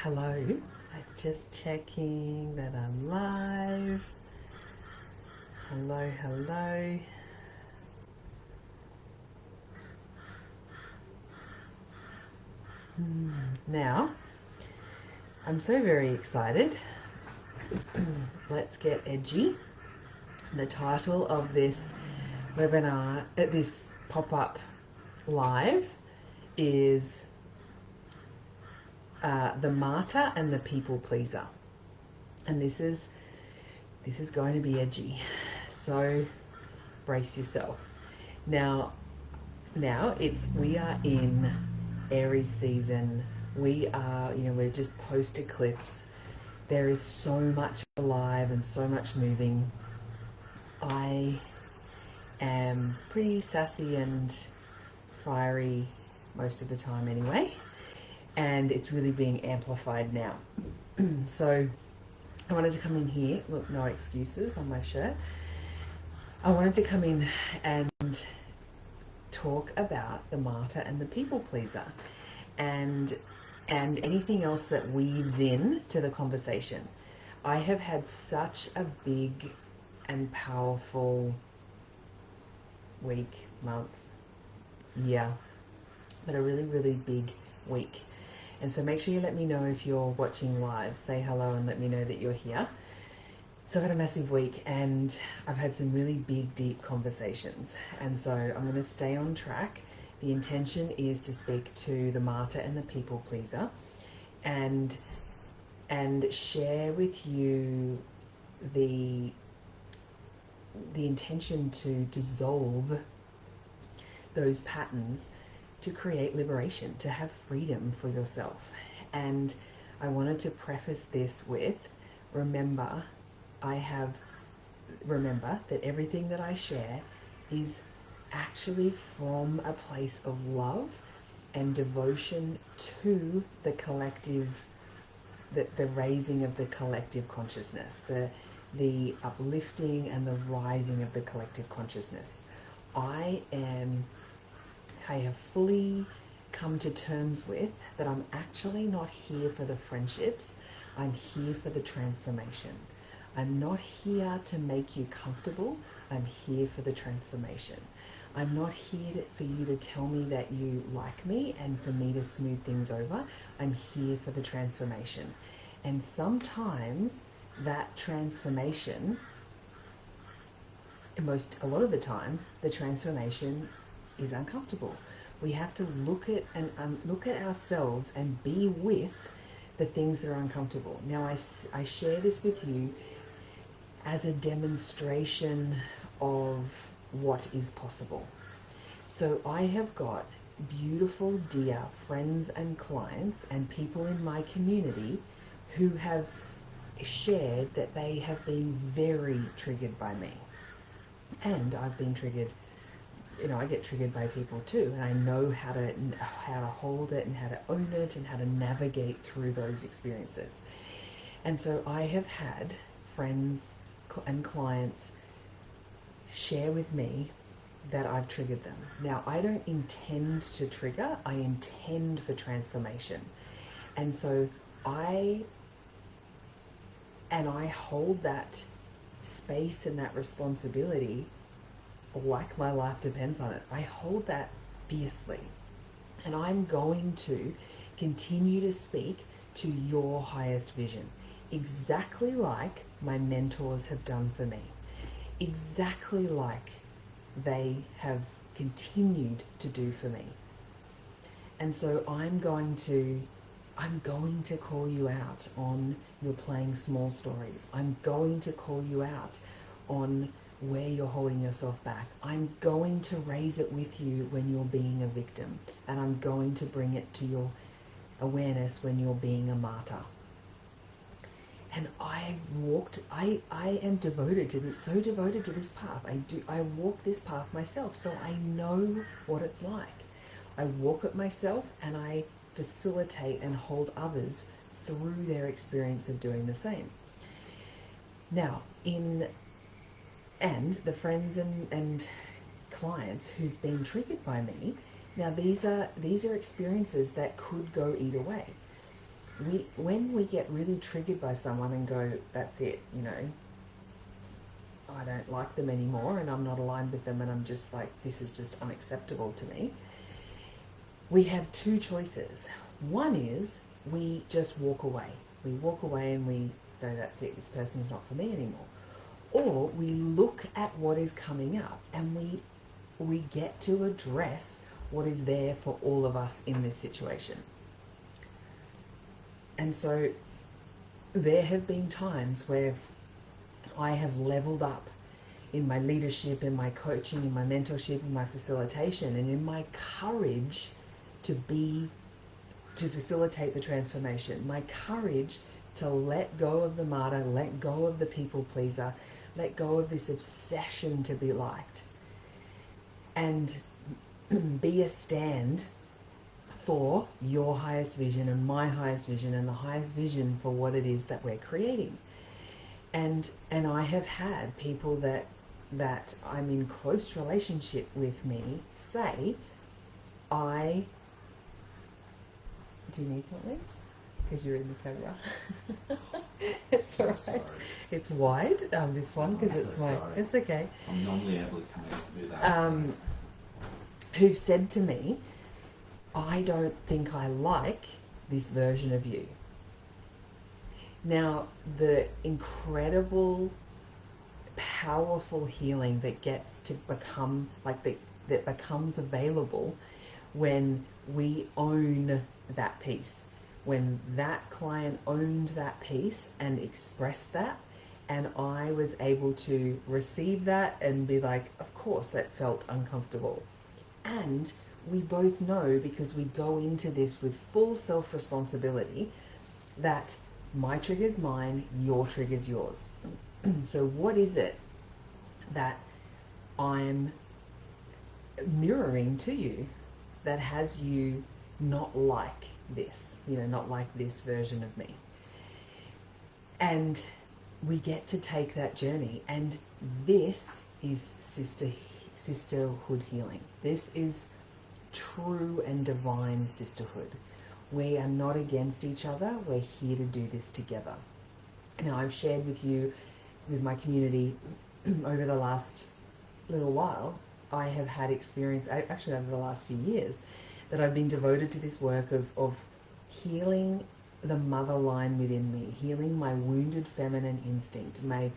Hello, I'm just checking that I'm live. Hello, hello. Now, I'm so very excited. Let's get edgy. The title of this webinar, this pop-up live, is The Martyr and the People Pleaser. And this is going to be edgy. So brace yourself. Now we are in Aries season. We're just post eclipse. There is so much alive and so much moving. I am pretty sassy and fiery most of the time anyway, and it's really being amplified now. So I wanted to come in here, look, no excuses on my shirt. I wanted to come in and talk about the martyr and the people pleaser, and anything else that weaves in to the conversation. I have had such a big and powerful week, month, year, but a really, really big week. And so make sure you let me know if you're watching live. Say hello and let me know that you're here. So I've had a massive week and I've had some really big, deep conversations. And so I'm going to stay on track. The intention is to speak to the martyr and the people pleaser and share with you the intention to dissolve those patterns, to create liberation, to have freedom for yourself. And I wanted to preface this with, remember that everything that I share is actually from a place of love and devotion to the collective, the raising of the collective consciousness, the uplifting and the rising of the collective consciousness. I have fully come to terms with that I'm actually not here for the friendships. I'm here for the transformation. I'm not here to make you comfortable. I'm here for the transformation. I'm not here for you to tell me that you like me and for me to smooth things over. I'm here for the transformation. And sometimes that transformation, a lot of the time, the transformation is uncomfortable. We have to look at ourselves and be with the things that are uncomfortable. Now, I share this with you as a demonstration of what is possible. So I have got beautiful, dear friends and clients and people in my community who have shared that they have been very triggered by me. And I've been triggered, I get triggered by people too, and I know how to hold it and how to own it and how to navigate through those experiences. And so I have had friends and clients share with me that I've triggered them. Now, I don't intend to trigger, I intend for transformation. And so I hold that space and that responsibility like my life depends on it. I hold that fiercely. And I'm going to continue to speak to your highest vision, exactly like my mentors have done for me, exactly like they have continued to do for me. And so I'm going to call you out on your playing small stories. I'm going to call you out on where you're holding yourself back. I'm going to raise it with you when you're being a victim, and I'm going to bring it to your awareness when you're being a martyr. And I am devoted to this, so devoted to this path. I walk this path myself, so I know what it's like. I walk it myself and I facilitate and hold others through their experience of doing the same. Now, and the friends and clients who've been triggered by me, now these are experiences that could go either way. when we get really triggered by someone and go, that's it, you know, I don't like them anymore and I'm not aligned with them and I'm just like, this is just unacceptable to me. We have two choices. One is we just walk away. We walk away and we go, that's it, this person's not for me anymore. Or we look at what is coming up and we get to address what is there for all of us in this situation. And so there have been times where I have leveled up in my leadership, in my coaching, in my mentorship, in my facilitation, and in my courage to facilitate the transformation, my courage to let go of the martyr, let go of the people pleaser, let go of this obsession to be liked, and be a stand for your highest vision and my highest vision and the highest vision for what it is that we're creating. And I have had people that I'm in close relationship with me say, do you need something? Because you're in the camera. It's all right. Sorry. It's wide, this one, because it's so my... sorry. It's okay. I'm normally able to come in and do that. Who've said to me, I don't think I like this version of you. Now, the incredible, powerful healing that gets to become, that becomes available when we own that piece. When that client owned that piece and expressed that, and I was able to receive that and be like, of course that felt uncomfortable. And we both know, because we go into this with full self-responsibility, that my trigger's mine, your trigger's yours. So what is it that I'm mirroring to you that has you not like this, not like this version of me? And we get to take that journey, and this is sisterhood healing. This is true and divine sisterhood. We are not against each other. We're here to do this together. Now, I've shared with you, with my community, over the last little while, I have had experience, actually over the last few years, that I've been devoted to this work of healing the mother line within me, healing my wounded feminine instinct, my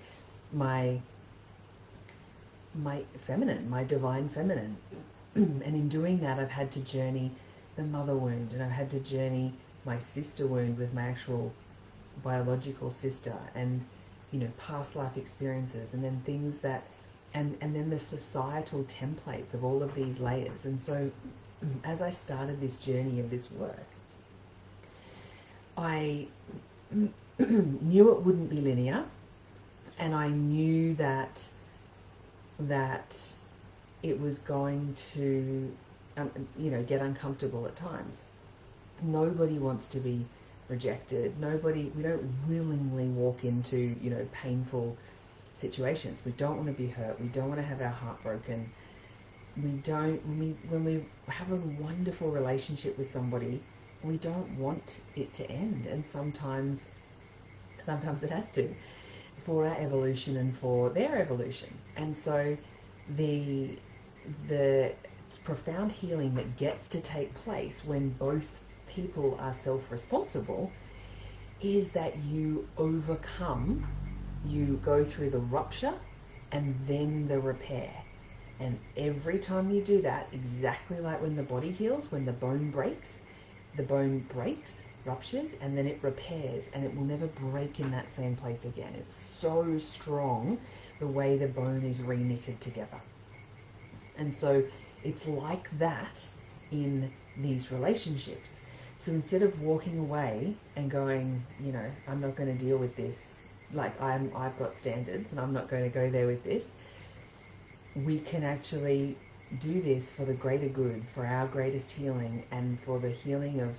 feminine, my divine feminine. And in doing that, I've had to journey the mother wound, and I've had to journey my sister wound with my actual biological sister, and past life experiences, and then things that, and then the societal templates of all of these layers. And so as I started this journey of this work, I knew it wouldn't be linear, and I knew that it was going to get uncomfortable at times. Nobody wants to be rejected. We don't willingly walk into painful situations. We don't want to be hurt. We don't want to have our heart broken. When we have a wonderful relationship with somebody, we don't want it to end, and sometimes it has to, for our evolution and for their evolution. And so the profound healing that gets to take place when both people are self-responsible is that you overcome, you go through the rupture and then the repair. And every time you do that, exactly like when the body heals, when the bone breaks, ruptures, and then it repairs, and it will never break in that same place again. It's so strong, the way the bone is re-knitted together. And so it's like that in these relationships. So instead of walking away and going, I'm not going to deal with this, like I've got standards and I'm not going to go there with this, we can actually do this for the greater good, for our greatest healing, and for the healing of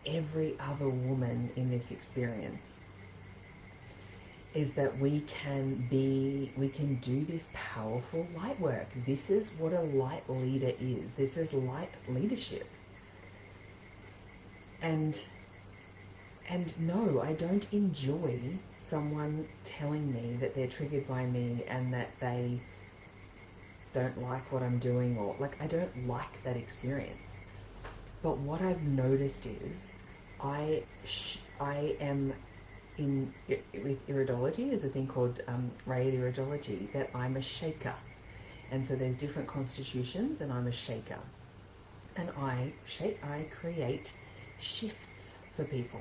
every other woman in this experience. Is that we can do this powerful light work. This is what a light leader is. This is light leadership. And And no, I don't enjoy someone telling me that they're triggered by me and that they don't like what I'm doing, or like, I don't like that experience. But what I've noticed is I am with iridology. There's a thing called rayed iridology, that I'm a shaker. And so there's different constitutions, and I'm a shaker. And I create shifts for people.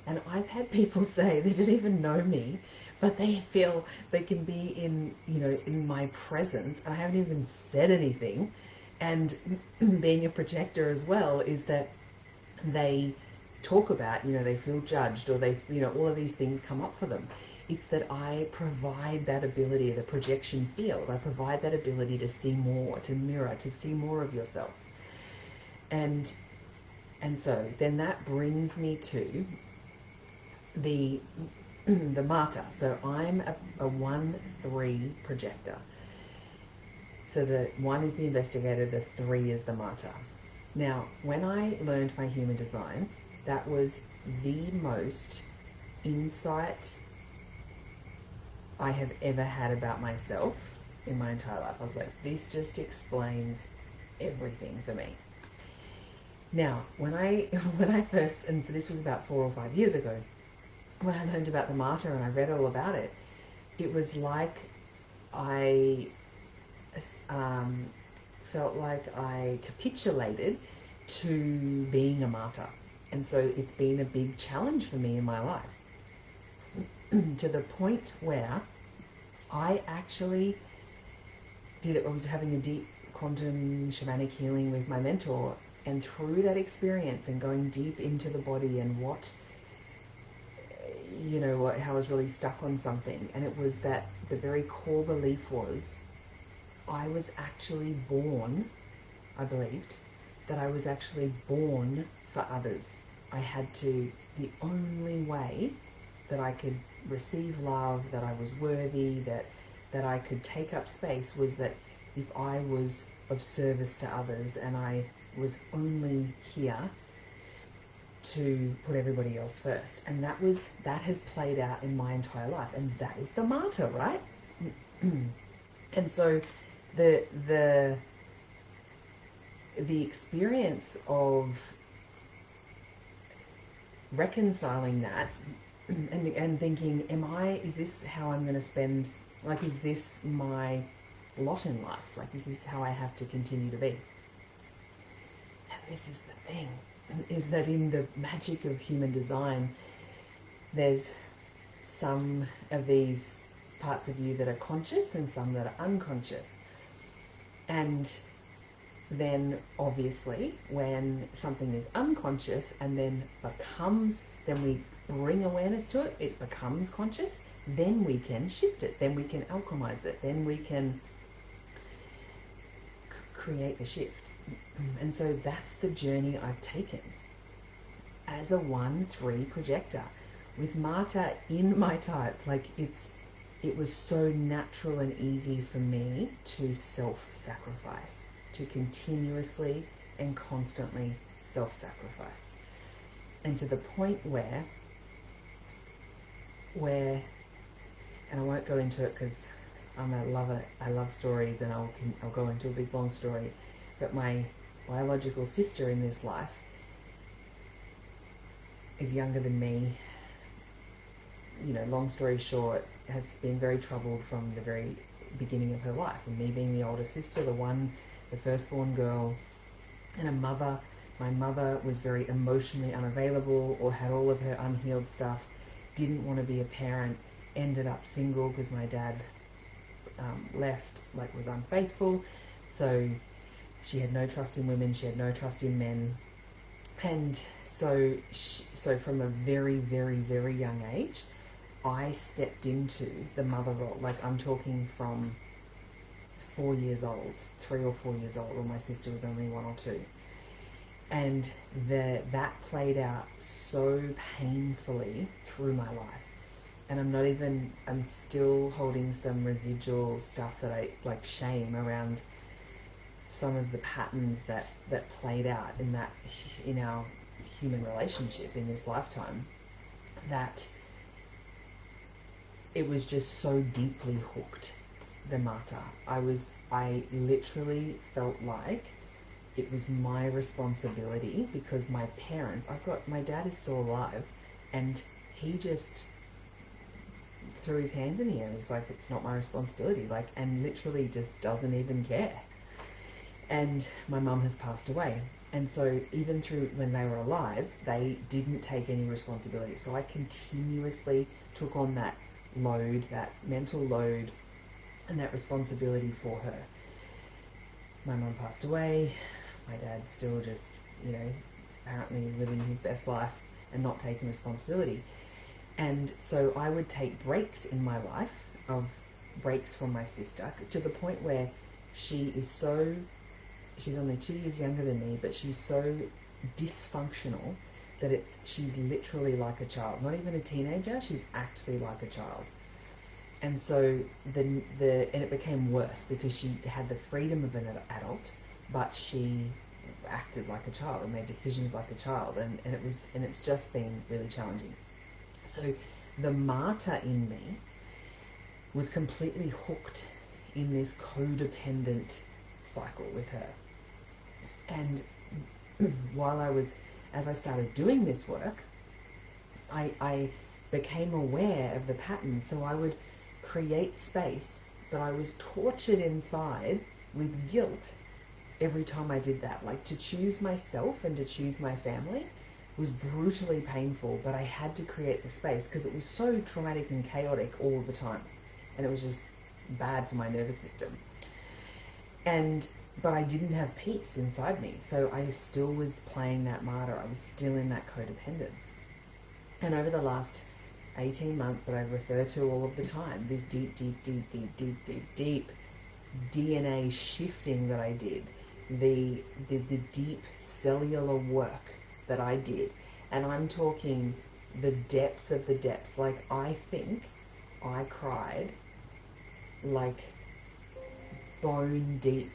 And I've had people say they don't even know me, but they feel they can be in my presence, and I haven't even said anything. And being a projector as well is that they talk about, they feel judged, or they, all of these things come up for them. It's that I provide that ability, the projection field. I provide that ability to see more, to mirror, to see more of yourself. And so then that brings me to the Martyr. So I'm a 1-3 projector. So the 1 is the investigator, the 3 is the Martyr. Now, when I learned my human design, that was the most insight I have ever had about myself in my entire life. I was like, this just explains everything for me. Now, when I first, and so this was about 4 or 5 years ago, when I learned about the Martyr and I read all about it, it was like I felt like I capitulated to being a martyr. And so it's been a big challenge for me in my life, to the point where I actually I was having a deep quantum shamanic healing with my mentor, and through that experience and going deep into the body and how I was really stuck on something, and it was that the very core belief was I was actually born, I believed, that I was actually born for others. The only way that I could receive love, that I was worthy, that I could take up space, was that if I was of service to others, and I was only here to put everybody else first. And that has played out in my entire life, and that is the Martyr, right? And so the experience of reconciling that and thinking, is this how I'm going to spend, like, is this my lot in life? Like, this is how I have to continue to be. And this is the thing, is that in the magic of human design, there's some of these parts of you that are conscious and some that are unconscious. And then obviously when something is unconscious and then we bring awareness to it, it becomes conscious, then we can shift it, then we can alchemize it, then we can create the shift. And so that's the journey I've taken as a 1-3 projector, with Martyr in my type. Like, it was so natural and easy for me to self-sacrifice, to continuously and constantly self-sacrifice. And to the point where, and I won't go into it because I love stories, and I'll go into a big long story, but my biological sister in this life is younger than me. Long story short, has been very troubled from the very beginning of her life. And me being the older sister, the firstborn girl, and a mother. My mother was very emotionally unavailable, or had all of her unhealed stuff, didn't want to be a parent, ended up single because my dad left, was unfaithful. So she had no trust in women, she had no trust in men. And so from a very, very, very young age, I stepped into the mother role. Like, I'm talking from 4 years old, 3 or 4 years old, or my sister was only 1 or 2. And that played out so painfully through my life. And I'm still holding some residual stuff that shame around some of the patterns that played out in our human relationship in this lifetime. that it was just so deeply hooked, the Martyr. I literally felt like it was my responsibility, because my parents, my dad is still alive, and he just threw his hands in the air. He was like, it's not my responsibility, like, and literally just doesn't even care. And my mum has passed away. And so even through when they were alive, they didn't take any responsibility. So I continuously took on that load, that mental load, and that responsibility for her. My mum passed away. My dad still just, apparently is living his best life and not taking responsibility. And so I would take breaks in my life, of breaks from my sister, to the point where she's only 2 years younger than me, but she's so dysfunctional that she's literally like a child. Not even a teenager, she's actually like a child. And so and it became worse, because she had the freedom of an adult, but she acted like a child and made decisions like a child, and it's just been really challenging. So the Martyr in me was completely hooked in this codependent cycle with her. And as I started doing this work, I became aware of the patterns. So I would create space, but I was tortured inside with guilt every time I did that. Like, to choose myself and to choose my family was brutally painful, but I had to create the space because it was so traumatic and chaotic all the time, and it was just bad for my nervous system. But I didn't have peace inside me, so I still was playing that martyr. I was still in that codependence. And over the last 18 months that I refer to all of the time, this deep DNA shifting that I did, the deep cellular work that I did, and I'm talking the depths of the depths. Like, I think I cried like bone deep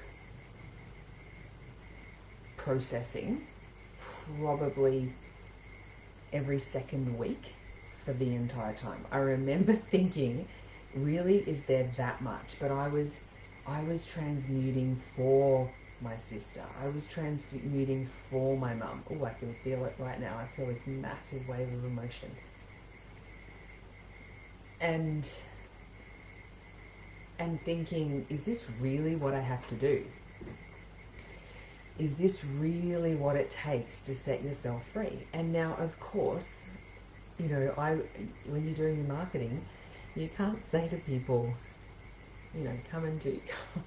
processing probably every second week for the entire time. I remember thinking, really, is there that much? But I was transmuting for my sister. I was transmuting for my mum. Oh, I can feel it right now. I feel this massive wave of emotion. And thinking, is this really what I have to do? Is this really what it takes to set yourself free? And now, of course, when you're doing your marketing, you can't say to people, come into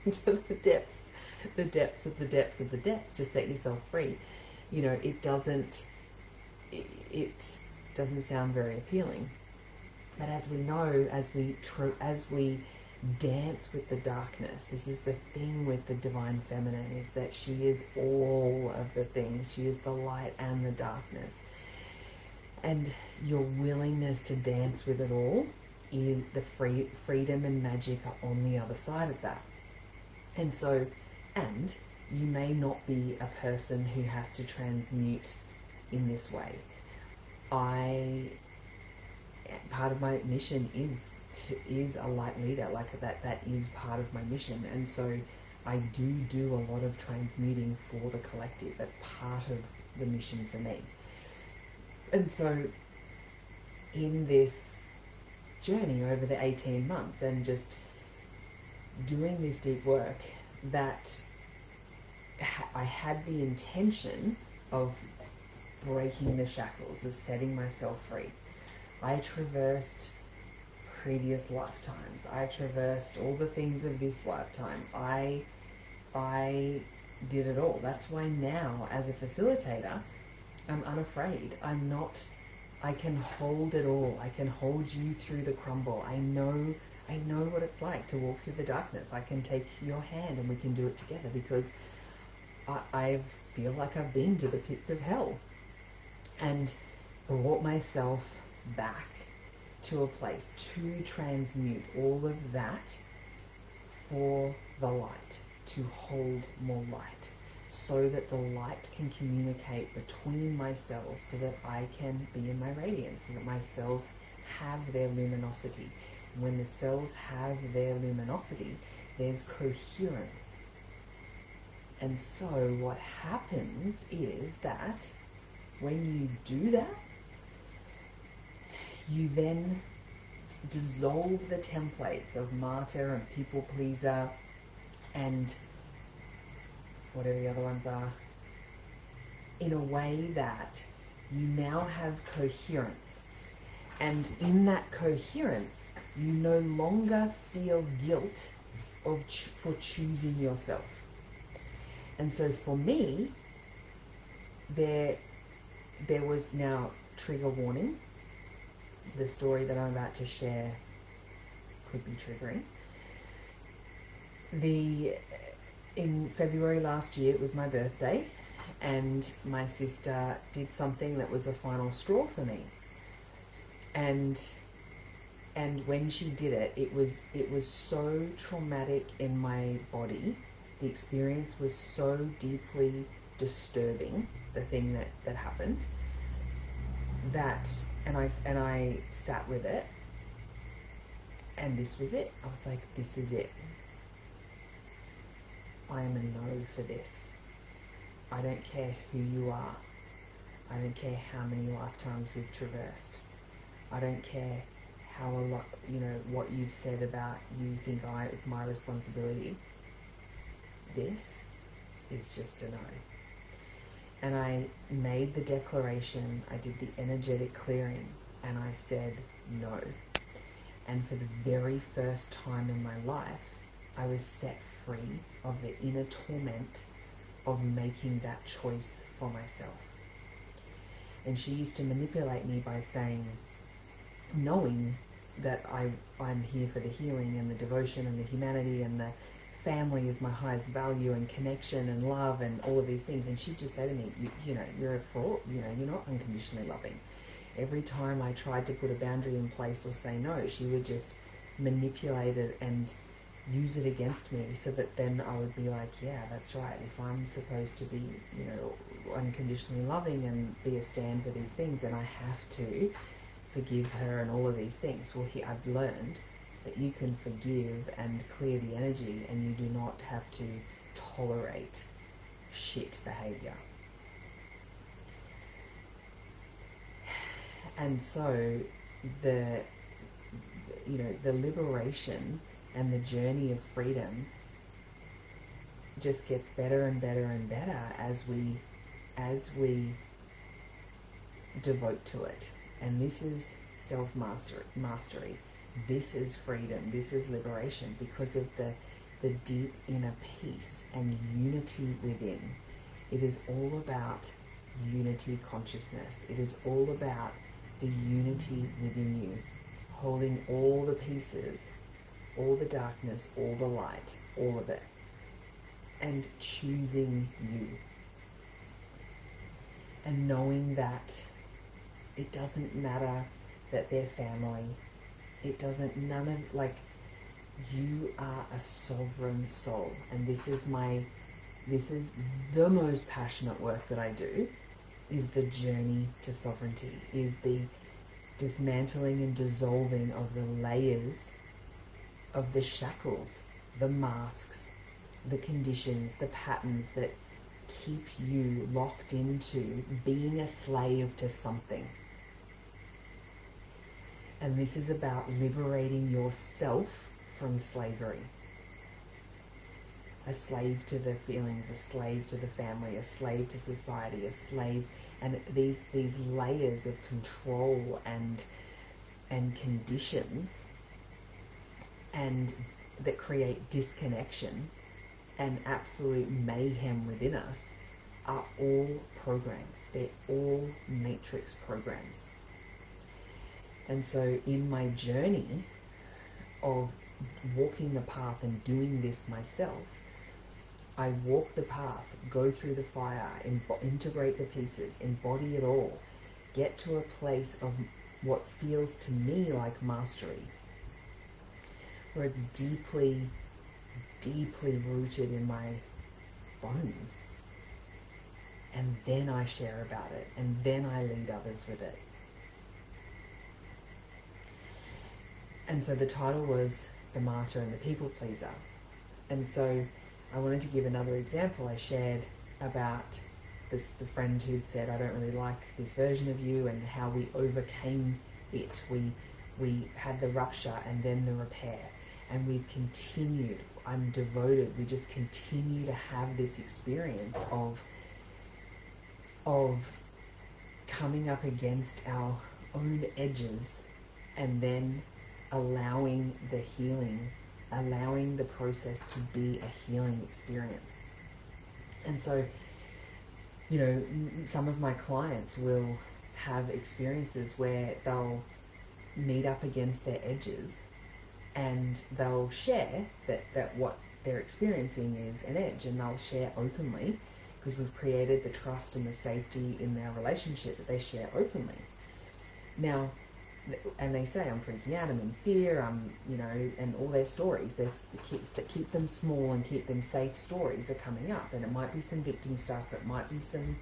the depths of the depths of the depths to set yourself free. It doesn't sound very appealing. But as we know, as we dance with the darkness, this is the thing with the divine feminine, is that she is all of the things. She is the light and the darkness. And your willingness to dance with it all, is the freedom and magic are on the other side of that. And so, and you may not be a person who has to transmute in this way. Part of my mission is a light leader, like that is part of my mission. And so I do a lot of transmuting for the collective. That's part of the mission for me. And so in this journey over the 18 months and just doing this deep work, that I had the intention of breaking the shackles, of setting myself free. I traversed previous lifetimes. I traversed all the things of this lifetime. I did it all. That's why now, as a facilitator, I'm unafraid. I can hold it all. I can hold you through the crumble. I know what it's like to walk through the darkness. I can take your hand and we can do it together, because I feel like I've been to the pits of hell and brought myself back to a place to transmute all of that for the light, to hold more light, so that the light can communicate between my cells, so that I can be in my radiance, so that my cells have their luminosity. When the cells have their luminosity, there's coherence. And so what happens is that when you do that, you then dissolve the templates of martyr and people pleaser and whatever the other ones are, in a way that you now have coherence. And in that coherence, you no longer feel guilt for choosing yourself. And so for me, there was now trigger warning. The story that I'm about to share could be triggering. In February last year, it was my birthday, and my sister did something that was a final straw for me. And when she did it, it was so traumatic in my body. The experience was so deeply disturbing, the thing that happened, and I sat with it, and this was it. I was like, this is it. I am a no for this. I don't care who you are. I don't care how many lifetimes we've traversed. I don't care how a lot, what you've said about you think it's my responsibility. This is just a no. And I made the declaration, I did the energetic clearing, and I said no. And for the very first time in my life, I was set free of the inner torment of making that choice for myself. And she used to manipulate me by saying, knowing that I'm here for the healing and the devotion and the humanity and the family is my highest value and connection and love and all of these things. And she'd just say to me, you're a fraud, you're not unconditionally loving. Every time I tried to put a boundary in place or say no, she would just manipulate it and use it against me, so that then I would be like, yeah, that's right. If I'm supposed to be, unconditionally loving and be a stand for these things, then I have to forgive her and all of these things. Well, here I've learned that you can forgive and clear the energy, and you do not have to tolerate shit behavior. And so the liberation and the journey of freedom just gets better and better and better as we devote to it. And this is self-mastery. This is freedom. This is liberation, because of the deep inner peace and unity within. It is all about unity consciousness. It is all about the unity within you, holding all the pieces, all the darkness, all the light, all of it, and choosing you. And knowing that it doesn't matter that they're family. It doesn't, you are a sovereign soul. And this is the most passionate work that I do, is the journey to sovereignty, is the dismantling and dissolving of the layers of the shackles, the masks, the conditions, the patterns that keep you locked into being a slave to something. And this is about liberating yourself from slavery. A slave to the feelings, a slave to the family, a slave to society, a slave, and these layers of control and conditions, and that create disconnection and absolute mayhem within us, are all programs. They're all matrix programs. And so in my journey of walking the path and doing this myself, I walk the path, go through the fire, integrate the pieces, embody it all, get to a place of what feels to me like mastery, where it's deeply, deeply rooted in my bones. and then I share about it, and then I lead others with it. And so the title was The Martyr and the People Pleaser. And so I wanted to give another example. I shared about the friend who'd said, I don't really like this version of you, and how we overcame it. We had the rupture and then the repair, and we've continued. I'm devoted. We just continue to have this experience of coming up against our own edges, and then allowing the healing, allowing the process to be a healing experience. And so, you know, some of my clients will have experiences where they'll meet up against their edges, and they'll share that what they're experiencing is an edge, and they'll share openly, because we've created the trust and the safety in their relationship that they share openly. Now, and they say, I'm freaking out, I'm in fear, you know, and all their stories, there's to keep them small and keep them safe stories are coming up. And it might be some victim stuff, it might be some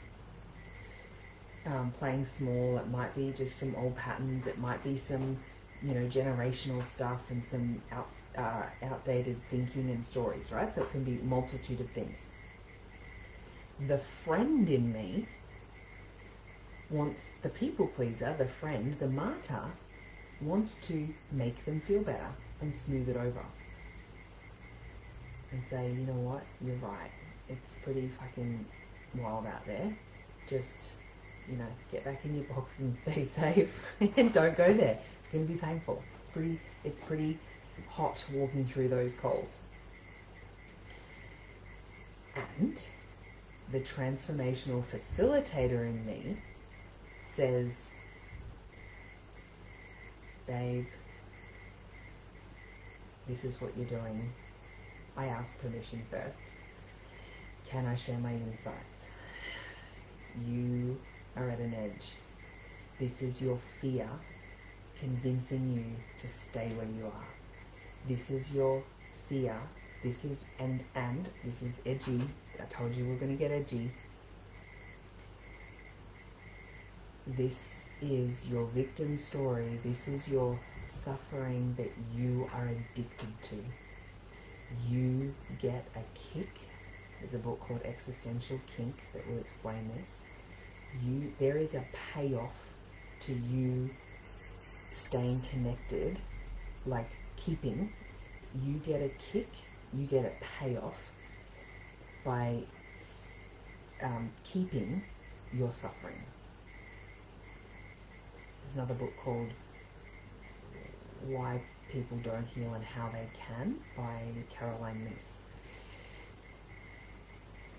playing small, it might be just some old patterns, it might be some, you know, generational stuff and some outdated thinking and stories, right? So it can be a multitude of things. The friend in me wants, the people pleaser, the friend, the martyr, wants to make them feel better and smooth it over. And say, you know what, you're right. It's pretty fucking wild out there. Just, you know, get back in your box and stay safe and don't go there. It's going to be painful. It's pretty hot walking through those coals. And the transformational facilitator in me says, babe, this is what you're doing. I ask permission first. Can I share my insights? You are at an edge. This is your fear convincing you to stay where you are. This is your fear. This is, and this is edgy. I told you we're going to get edgy. This is your victim story. This is your suffering that you are addicted to. You get a kick. There's a book called Existential Kink that will explain this. There is a payoff to you staying connected, like keeping. You get a kick, you get a payoff by keeping your suffering. There's another book called Why People Don't Heal and How They Can by Caroline Myss.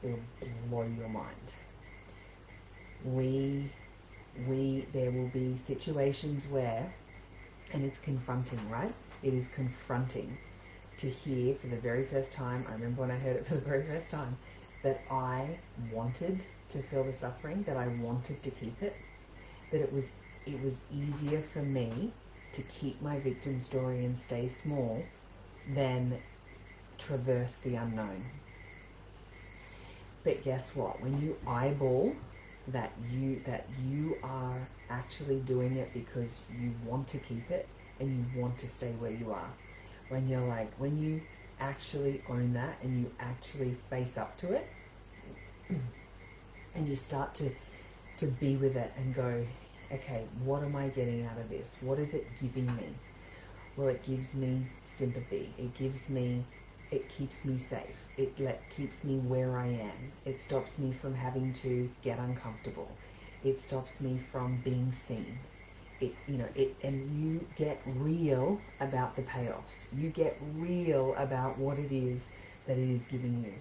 It'll blow your mind. There will be situations where, and it's confronting, right? It is confronting to hear for the very first time. I remember when I heard it for the very first time, that I wanted to feel the suffering, that I wanted to keep it, that it was easier for me to keep my victim story and stay small than traverse the unknown. But guess what? When you eyeball that you are actually doing it because you want to keep it and you want to stay where you are, when you actually own that and you actually face up to it and you start to be with it and go, okay, what am I getting out of this? What is it giving me? Well, it gives me sympathy. It keeps me safe. It keeps me where I am. It stops me from having to get uncomfortable. It stops me from being seen. And you get real about the payoffs. You get real about what it is that it is giving you.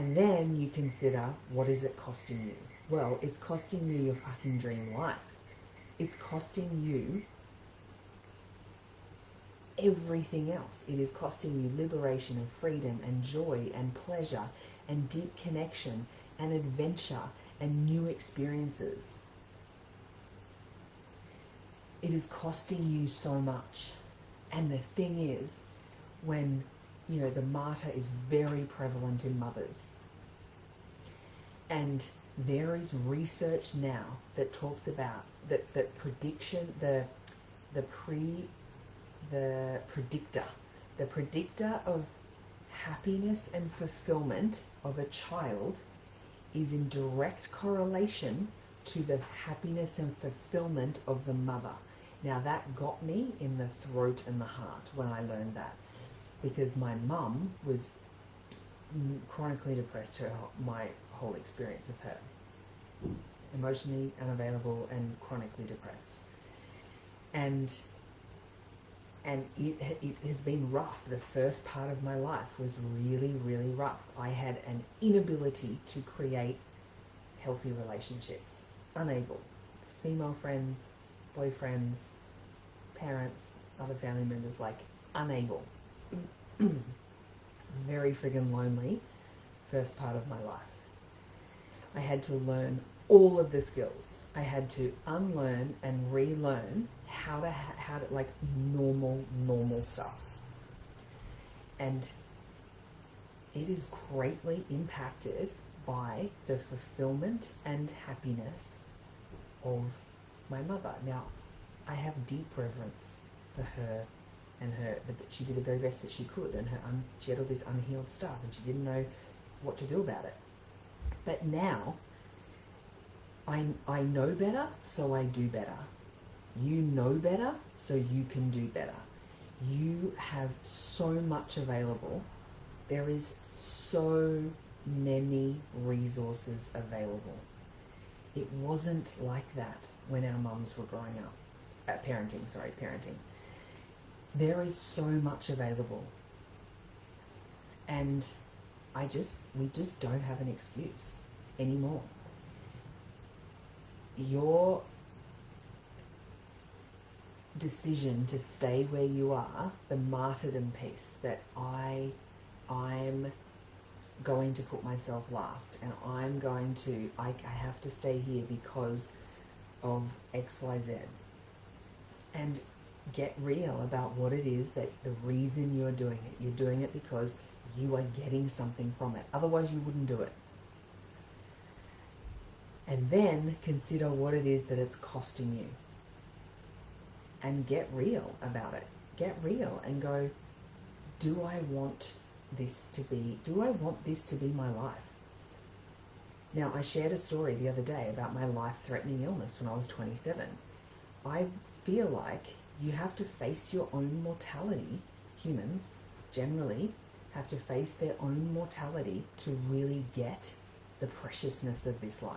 And then you consider, what is it costing you? Well, it's costing you your fucking dream life. It's costing you everything else. It is costing you liberation and freedom and joy and pleasure and deep connection and adventure and new experiences. It is costing you so much. And the thing is, when, the martyr is very prevalent in mothers. And there is research now that talks about that prediction, the predictor of happiness and fulfillment of a child is in direct correlation to the happiness and fulfillment of the mother. Now that got me in the throat and the heart when I learned that, because my mum was chronically depressed my whole experience of her. Emotionally unavailable and chronically depressed. And it has been rough. The first part of my life was really, really rough. I had an inability to create healthy relationships. Unable. Female friends, boyfriends, parents, other family members, like unable. Very friggin' lonely first part of my life. I had to learn all of the skills. I had to unlearn and relearn how to like normal stuff. And it is greatly impacted by the fulfillment and happiness of my mother. Now, I have deep reverence for her and she did the very best that she could, and she had all this unhealed stuff and she didn't know what to do about it. But now, I know better, so I do better. You know better, so you can do better. You have so much available. There is so many resources available. It wasn't like that when our mums were growing up. Parenting. There is so much available. And we just don't have an excuse anymore. Your decision to stay where you are, the martyrdom piece, that I'm going to put myself last, and I have to stay here because of XYZ, and get real about what it is, that the reason you're doing it. You're doing it because you are getting something from it. Otherwise you wouldn't do it. And then consider what it is that it's costing you. And get real about it. Get real and go, do I want this to be my life? Now, I shared a story the other day about my life-threatening illness when I was 27. I feel like you have to face your own mortality. Humans generally have to face their own mortality to really get the preciousness of this life.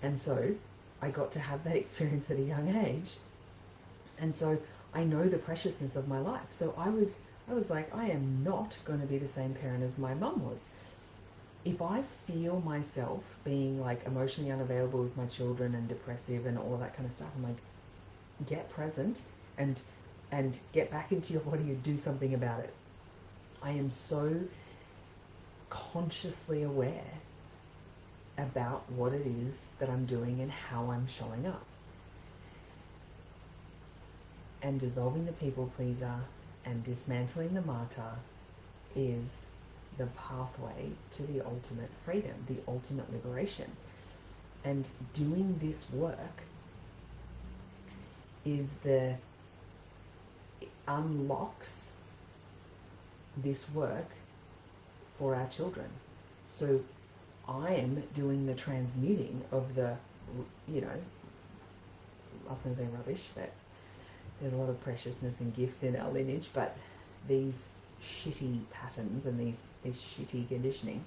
And so I got to have that experience at a young age, and so I know the preciousness of my life. So I was like, I am not going to be the same parent as my mum was. If I feel myself being like emotionally unavailable with my children and depressive and all that kind of stuff, I'm like, get present and get back into your body and do something about it. I am so consciously aware about what it is that I'm doing and how I'm showing up. And dissolving the people pleaser and dismantling the martyr is the pathway to the ultimate freedom, the ultimate liberation. And doing this work unlocks this work for our children. So I'm doing the transmuting of the, I was going to say rubbish, but there's a lot of preciousness and gifts in our lineage, but these shitty patterns and these shitty conditioning,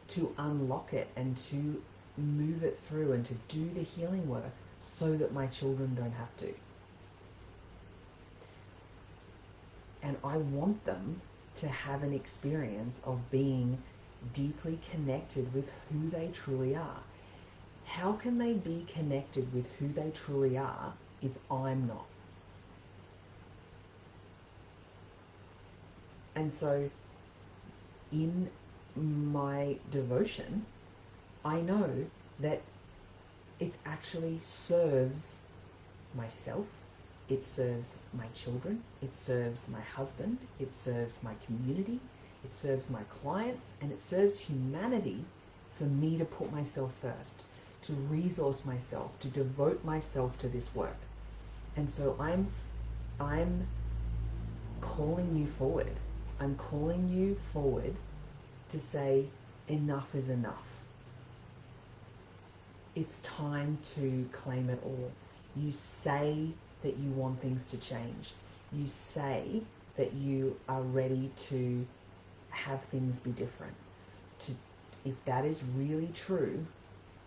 to unlock it and to move it through and to do the healing work so that my children don't have to. And I want them to have an experience of being deeply connected with who they truly are. How can they be connected with who they truly are if I'm not? And so in my devotion, I know that it actually serves myself, it serves my children, it serves my husband, it serves my community, it serves my clients, and it serves humanity for me to put myself first, to resource myself, to devote myself to this work. And so I'm calling you forward. I'm calling you forward to say enough is enough. It's time to claim it all. You say that you want things to change. You say that you are ready to have things be different. If that is really true,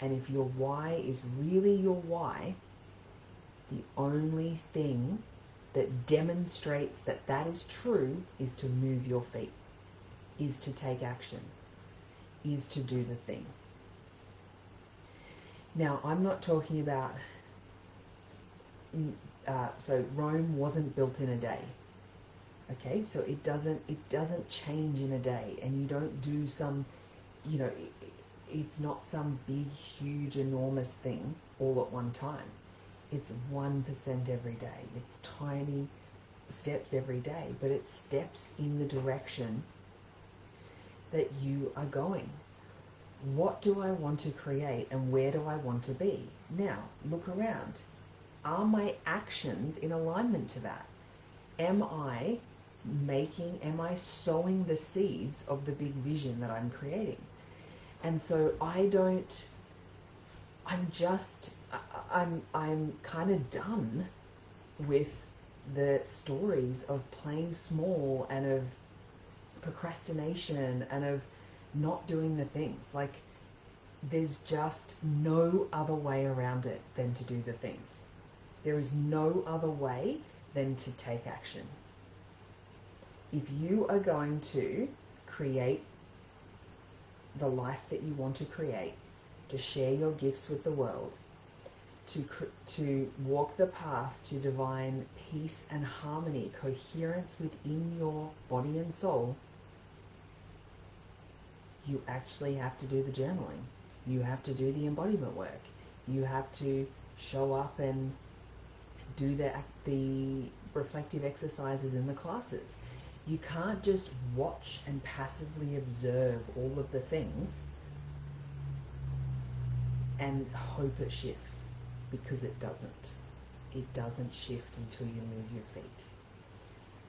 and if your why is really your why, the only thing that demonstrates that that is true is to move your feet, is to take action, is to do the thing. Now, I'm not talking about, so Rome wasn't built in a day. Okay, so it doesn't change in a day, and you don't do some, it's not some big, huge, enormous thing all at one time. It's 1% every day. It's tiny steps every day, but it's steps in the direction that you are going. What do I want to create, and where do I want to be? Now, look around. Are my actions in alignment to that? Am I sowing the seeds of the big vision that I'm creating? And so I'm kind of done with the stories of playing small and of procrastination and of not doing the things. Like, there's just no other way around it than to do the things. There is no other way than to take action. If you are going to create the life that you want to create, to share your gifts with the world, to walk the path to divine peace and harmony, coherence within your body and soul, you actually have to do the journaling. You have to do the embodiment work. You have to show up and do the reflective exercises in the classes. You can't just watch and passively observe all of the things and hope it shifts, because it doesn't. It doesn't shift until you move your feet.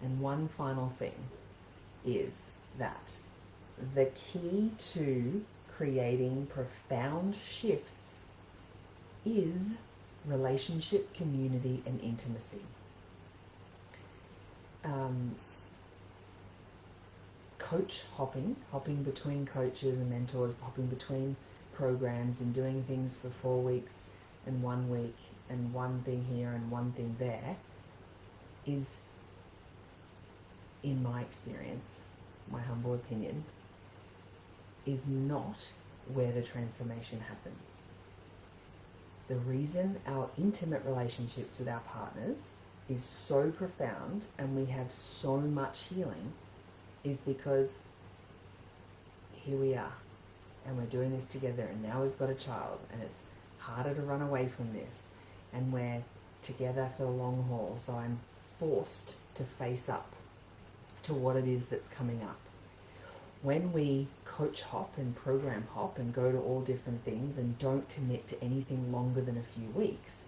And one final thing is that the key to creating profound shifts is relationship, community, and intimacy. Hopping between coaches and mentors, hopping between programs and doing things for 4 weeks and 1 week and one thing here and one thing there is, in my experience, my humble opinion, is not where the transformation happens. The reason our intimate relationships with our partners is so profound and we have so much healing is because here we are and we're doing this together, and now we've got a child, and it's harder to run away from this, and we're together for the long haul, so I'm forced to face up to what it is that's coming up. When we coach hop and program hop and go to all different things and don't commit to anything longer than a few weeks,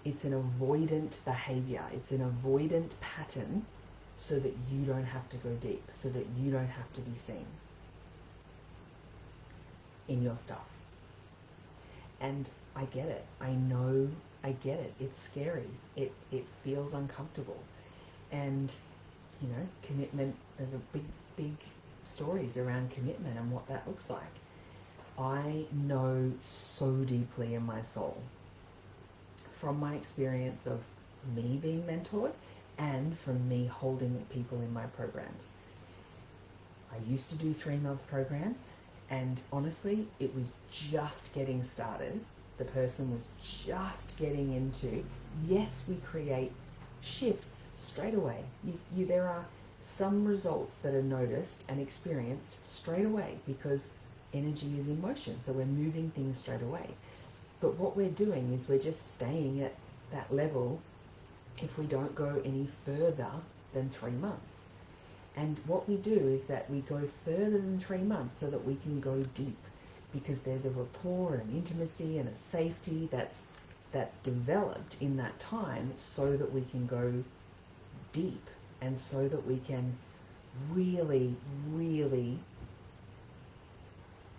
it's an avoidant behavior. It's an avoidant pattern so that you don't have to go deep, so that you don't have to be seen in your stuff. And I get it. I know I get it. It's scary. It feels uncomfortable. And, commitment, there's a big stories around commitment and what that looks like. I know so deeply in my soul, from my experience of me being mentored and from me holding people in my programs. I used to do 3-month programs, and honestly, it was just getting started. The person was just getting into, yes, we create shifts straight away. There are some results that are noticed and experienced straight away because energy is in motion, so we're moving things straight away. But what we're doing is we're just staying at that level if we don't go any further than 3 months. And what we do is that we go further than 3 months so that we can go deep, because there's a rapport and an intimacy and a safety that's developed in that time, so that we can go deep, and so that we can really, really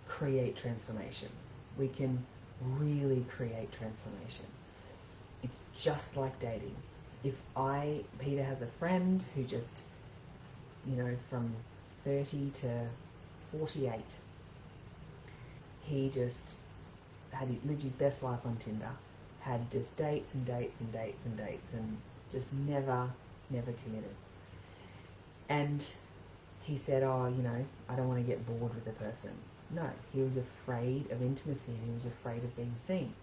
create transformation. We can really create transformation. It's just like dating. If Peter has a friend who just, from 30 to 48, he just lived his best life on Tinder, had just dates and dates and dates and dates, and just never committed. And he said, I don't want to get bored with the person. No, he was afraid of intimacy, and he was afraid of being seen.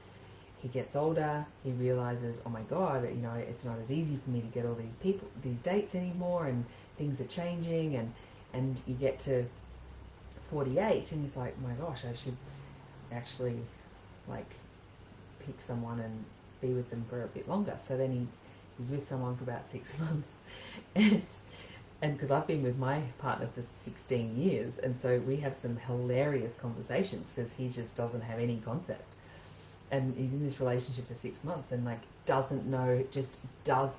He gets older, he realizes, oh my God, it's not as easy for me to get all these dates anymore, and things are changing, and you get to 48, and he's like, oh my gosh, I should actually pick someone and be with them for a bit longer. So then he's with someone for about 6 months, and because I've been with my partner for 16 years, and so we have some hilarious conversations, because he just doesn't have any concept. And he's in this relationship for 6 months, and does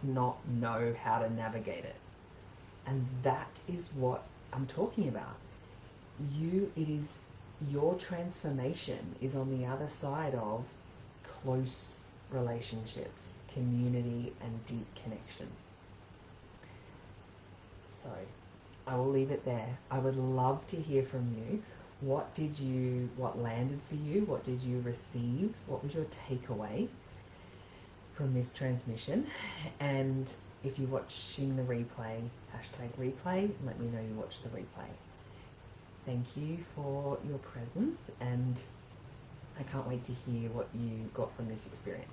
not know how to navigate it. And that is what I'm talking about. Your transformation is on the other side of close relationships, community, and deep connection. So I will leave it there. I would love to hear from you. What landed for you? What did you receive? What was your takeaway from this transmission? And if you're watching the replay, #replay, let me know you watched the replay. Thank you for your presence, and I can't wait to hear what you got from this experience.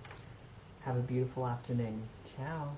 Have a beautiful afternoon. Ciao.